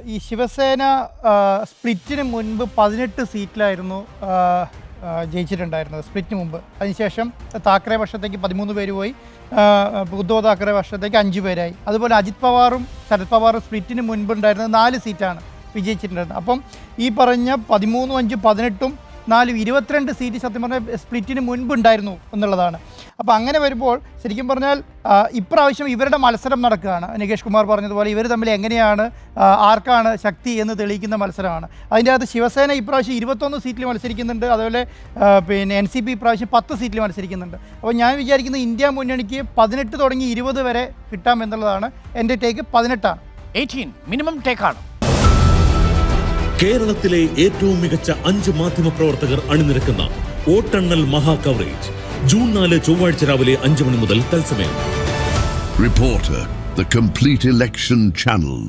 ഈ ശിവസേന സ്പ്ലിറ്റിന് മുൻപ് 18 സീറ്റിലായിരുന്നു ജയിച്ചിട്ടുണ്ടായിരുന്നത് സ്പ്ലിറ്റിന് മുമ്പ്. അതിനുശേഷം താക്കറെ പക്ഷത്തേക്ക് 13 പേര് പോയി, ഉദ്ധവ് താക്കറെ പക്ഷത്തേക്ക് 5 പേരായി. അതുപോലെ അജിത് പവാറും ശരത് പവാറും സ്പ്ലിറ്റിന് മുൻപുണ്ടായിരുന്നത് 4 സീറ്റാണ് വിജയിച്ചിട്ടുണ്ടായിരുന്നത്. അപ്പം ഈ പറഞ്ഞ 13, 5, 18, 4, 22 സീറ്റ് സത്യം പറഞ്ഞാൽ സ്പ്ലിറ്റിന് മുൻപുണ്ടായിരുന്നു എന്നുള്ളതാണ്. അപ്പോൾ അങ്ങനെ വരുമ്പോൾ ശരിക്കും പറഞ്ഞാൽ ഇപ്രാവശ്യം ഇവരുടെ മത്സരം നടക്കുകയാണ്. നികേഷ് കുമാർ പറഞ്ഞതുപോലെ ഇവർ തമ്മിൽ എങ്ങനെയാണ് ആർക്കാണ് ശക്തി എന്ന് തെളിയിക്കുന്ന മത്സരമാണ്. അതിൻ്റെ അകത്ത് ശിവസേന ഇപ്രാവശ്യം 21 സീറ്റിൽ മത്സരിക്കുന്നുണ്ട്. അതുപോലെ NCP ഇപ്രാവശ്യം 10 സീറ്റിൽ മത്സരിക്കുന്നുണ്ട്. അപ്പോൾ ഞാൻ വിചാരിക്കുന്നത് ഇന്ത്യ മുന്നണിക്ക് 18 തുടങ്ങി 20 വരെ കിട്ടാം എന്നുള്ളതാണ്. എൻ്റെ ടേക്ക് 18ആണ്. 18 മിനിമം ടേക്കാണ്. കേരളത്തിലെ ഏറ്റവും മികച്ച 5 മാധ്യമപ്രവർത്തകർ അണിനിരക്കുന്ന വോട്ടെണ്ണൽ മഹാ കവറേജ് ജൂൺ 4 ചൊവ്വാഴ്ച രാവിലെ 5 മണി മുതൽ തത്സമയം. Reporter, the complete election channel.